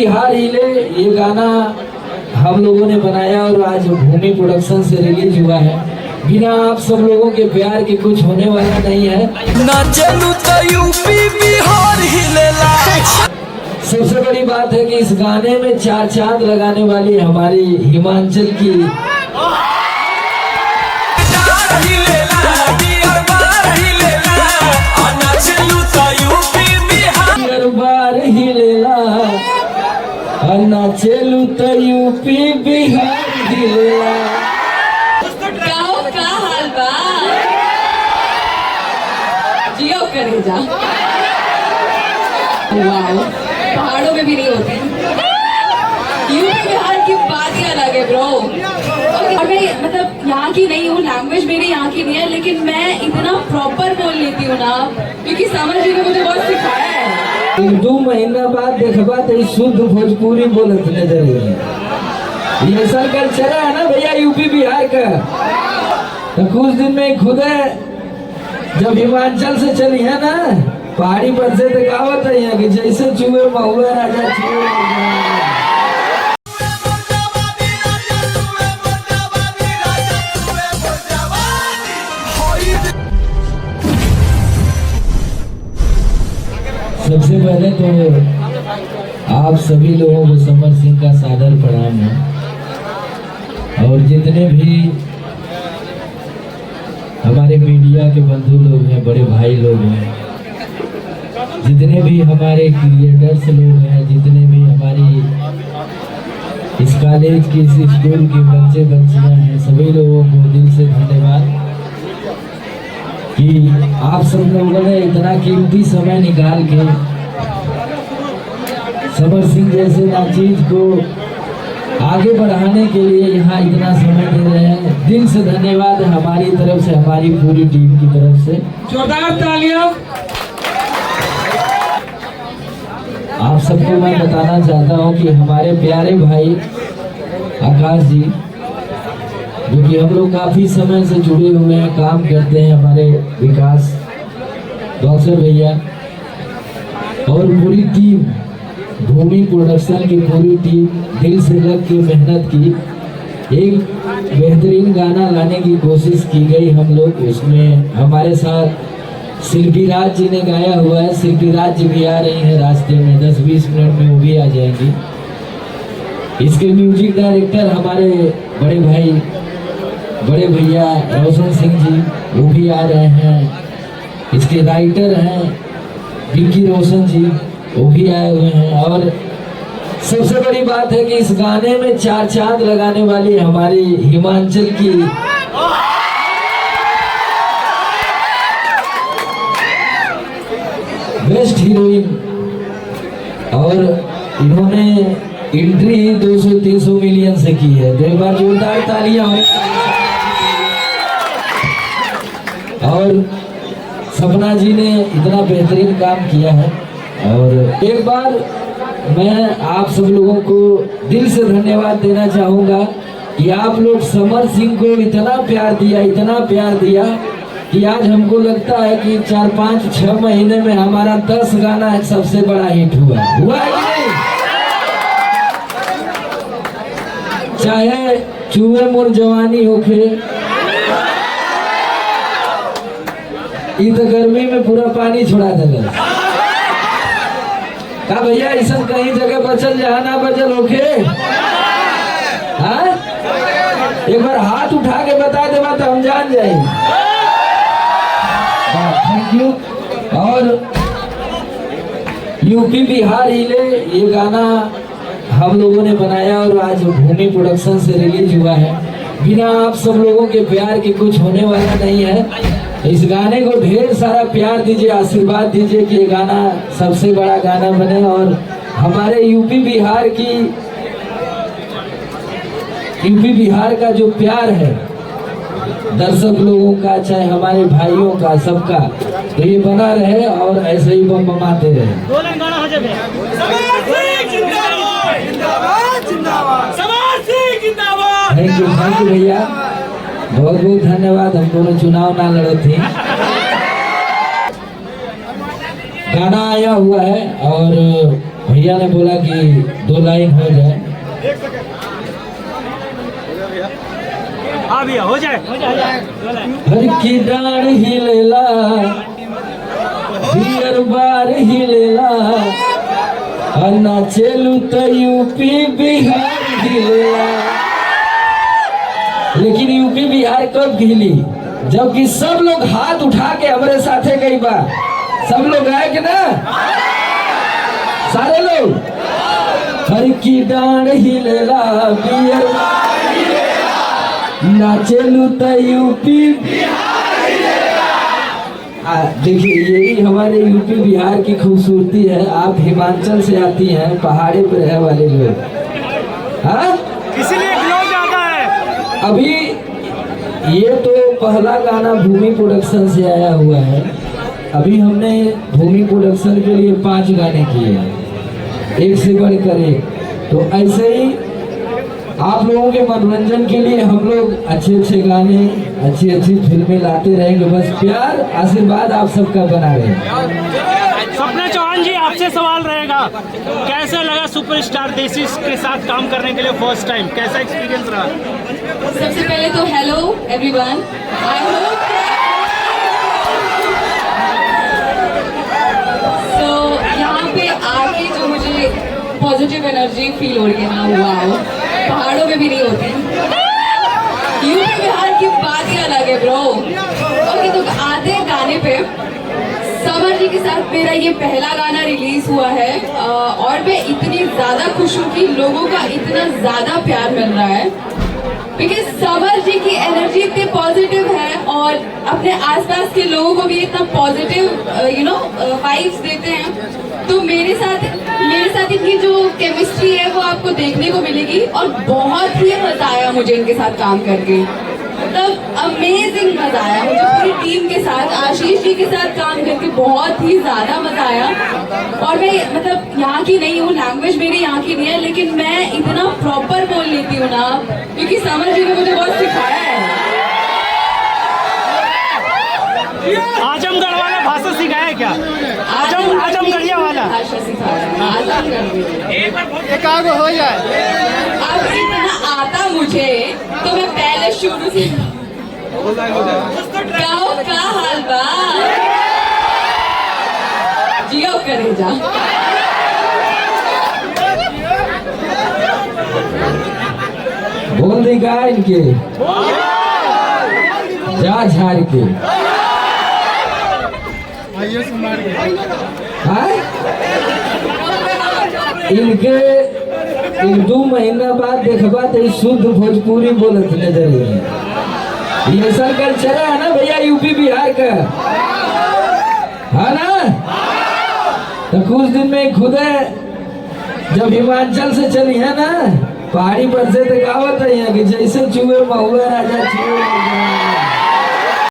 बिहार हिले ये गाना हम लोगों ने बनाया और आज भूमि प्रोडक्शन से रिलीज हुआ है। बिना आप सब लोगों के प्यार के कुछ होने वाला नहीं है। ना चलू तो यूपी बिहार हिलेला। सबसे बड़ी बात है कि इस गाने में चार चांद लगाने वाली हमारी हिमाचल की ना चलू तो यूपी बिहार हिलेला। गाँव का हाल बा जियो करेजा। वाओ, पहाड़ों में भी नहीं होते। यूपी बिहार की बात ही अलग है ब्रो। और मैं मतलब यहाँ की नहीं हूँ, लैंग्वेज मेरी यहाँ की नहीं है, लेकिन मैं इतना प्रॉपर बोल लेती हूँ ना क्योंकि समर जी ने मुझे बहुत सिखाया है। 2 महीना बाद देखबा तो शुद्ध भोजपुरी बोलत नजर ये ऐसा कल्चर है ना भैया यूपी बिहार का। तो कुछ दिन में खुद जब हिमाचल से चली है ना पहाड़ी पर से तो कहावत है कि जैसे चूहे महुआ राजा चूहे। सबसे पहले तो आप सभी लोगों को समर सिंह का सादर प्रणाम है। और जितने भी हमारे मीडिया के बंधु लोग हैं, बड़े भाई लोग हैं, जितने भी हमारे क्रिएटर्स लोग हैं, जितने भी हमारी इस कॉलेज की, इस स्कूल के बच्चे बच्चियां हैं, सभी लोगों को दिल से धन्यवाद कि आप सब लोगों ने इतना कीमती समय निकाल के समर सिंह जैसे नाचीज को आगे बढ़ाने के लिए यहाँ इतना समय दे रहे हैं। दिल से धन्यवाद है हमारी तरफ से, हमारी पूरी टीम की तरफ से। जोरदार तालियां। आप सबको मैं बताना चाहता हूँ कि हमारे प्यारे भाई आकाश जी जो कि हम लोग काफी समय से जुड़े हुए हैं, काम करते हैं, हमारे विकास डॉक्टर भैया और पूरी टीम, भूमि प्रोडक्शन की पूरी टीम दिल से लग के मेहनत की। एक बेहतरीन गाना लाने की कोशिश की गई हम लोग, उसमें हमारे साथ शिल्पी राज जी ने गाया हुआ है। शिल्पी राज जी भी आ रही हैं रास्ते में, 10-20 मिनट में वो भी आ जाएंगी। इसके म्यूजिक डायरेक्टर हमारे बड़े भाई, बड़े भैया रोशन सिंह जी, वो भी आ रहे हैं। इसके राइटर हैं विक्की रोशन जी, वो भी आए हुए हैं। और सबसे बड़ी बात है कि इस गाने में चार चांद लगाने वाली हमारी हिमाचल की बेस्ट हीरोइन, और इन्होंने एंट्री 200-300 मिलियन से की है। 2 बार जोरदार तालियां। और सपना जी ने इतना बेहतरीन काम किया है। और एक बार मैं आप सब लोगों को दिल से धन्यवाद देना चाहूँगा कि आप लोग समर सिंह को इतना प्यार दिया, इतना प्यार दिया कि आज हमको लगता है कि 4-5-6 महीने में हमारा 10 गाना सबसे बड़ा हिट हुआ है कि नहीं? चाहे चूहे मोर जवानी होके, तो गर्मी में पूरा पानी छोड़ा देगा का भैया, ऐसा कहीं जगह बचल जहाँ ना बचल होके। हाँ, एक बार हाथ उठा के बता दे तो हम जान जाए। Thank you. और यूपी बिहार हिले ये गाना हम लोगों ने बनाया और आज भूमि प्रोडक्शन से रिलीज हुआ है। बिना आप सब लोगों के प्यार के कुछ होने वाला नहीं है। इस गाने को ढेर सारा प्यार दीजिए, आशीर्वाद दीजिए कि ये गाना सबसे बड़ा गाना बने। और हमारे यूपी बिहार का जो प्यार है दर्शक लोगों का, चाहे हमारे भाइयों का, सबका, तो ये बना रहे और ऐसे ही बम बमाते रहे। थैंक यू भैया, बहुत बहुत धन्यवाद। हम दोनों चुनाव ना लड़े थे। गाना आया हुआ है और भैया ने बोला कि 2 लाइन हो जाए। हाँ भैया हो जाए हर की डार ही लेला, बियर बार ही लेला, अन्ना चलू तो यूपी बिहार ही लेला। लेकिन यूपी बिहार कब हिली? जबकि सब लोग हाथ उठा के हमारे साथे गई बा। सब लोग आए कि ना? सारे लोग। हर की डांड ही लेला, बियर नाचेलू तो यूपी। देखिए यही हमारे यूपी बिहार की खूबसूरती है। आप हिमाचल से आती हैं, पहाड़ी पर रहने वाले लोग, हाँ इसीलिए ग्लो ज्यादा है। अभी ये तो पहला गाना भूमि प्रोडक्शन से आया हुआ है। अभी हमने भूमि प्रोडक्शन के लिए 5 गाने किए हैं, एक से बढ़कर एक। तो ऐसे ही आप लोगों के मनोरंजन के लिए हम लोग अच्छे गाने, अच्छी फिल्में लाते रहेंगे। बस प्यार आशीर्वाद आप सबका बना रहे। सपना चौहान जी, आपसे सवाल रहेगा, कैसा लगा सुपरस्टार देसी के साथ काम करने के लिए फर्स्ट टाइम? कैसा एक्सपीरियंस रहा? सबसे पहले तो हेलो एवरीवन, आई होप तो यहाँ पे आके जो मुझे पॉजिटिव एनर्जी फील हो रही है ना, वाओ, पहाड़ों में भी नहीं होती। यूपी बिहार की बात ही अलग है ब्रो। ओके, तो आते हैं गाने पे। समर जी के साथ मेरा ये पहला गाना रिलीज हुआ है और मैं इतनी ज्यादा खुश हूँ कि लोगों का इतना ज्यादा प्यार मिल रहा है, बिकॉज समर जी की एनर्जी इतनी पॉजिटिव है और अपने आसपास के लोगों को भी इतना पॉजिटिव वाइब्स देते हैं। तो मेरे साथ इनकी जो केमिस्ट्री है वो आपको देखने को मिलेगी और बहुत ही मजा आया मुझे इनके साथ काम करके। मतलब अमेजिंग मजा आया मुझे पूरी टीम के साथ, आशीष जी के साथ काम करके बहुत ही ज्यादा मजा आया। और मैं मतलब यहाँ की नहीं हूँ, लैंग्वेज मेरी यहाँ की नहीं है, लेकिन मैं इतना प्रॉपर बोल लेती हूँ ना, क्योंकि समर जी ने मुझे बहुत सिखाया है। आजमगढ़ वाला भाषा सिखाया क्या? आजमगढ़िया वाला भाषा सिखाया है, आजमगढ़। एक आग हो जाए। अब इतना आता मुझे तो मैं पहले शुरू से गाँव का हाल बा जियो करेजा। बोल देगा इनके जा झाड़ के। हाँ? इनके 1-2 महीना बाद देखबा तो शुद्ध भोजपुरी बोलत नजर आई। ये सब कल्चर है ना भैया यूपी बिहार का, है ना? तो कुछ दिन में खुद जब हिमाचल से चली है ना, पहाड़ी पर से तो गावत है कि जैसे चूहे महुआ राजा चूहे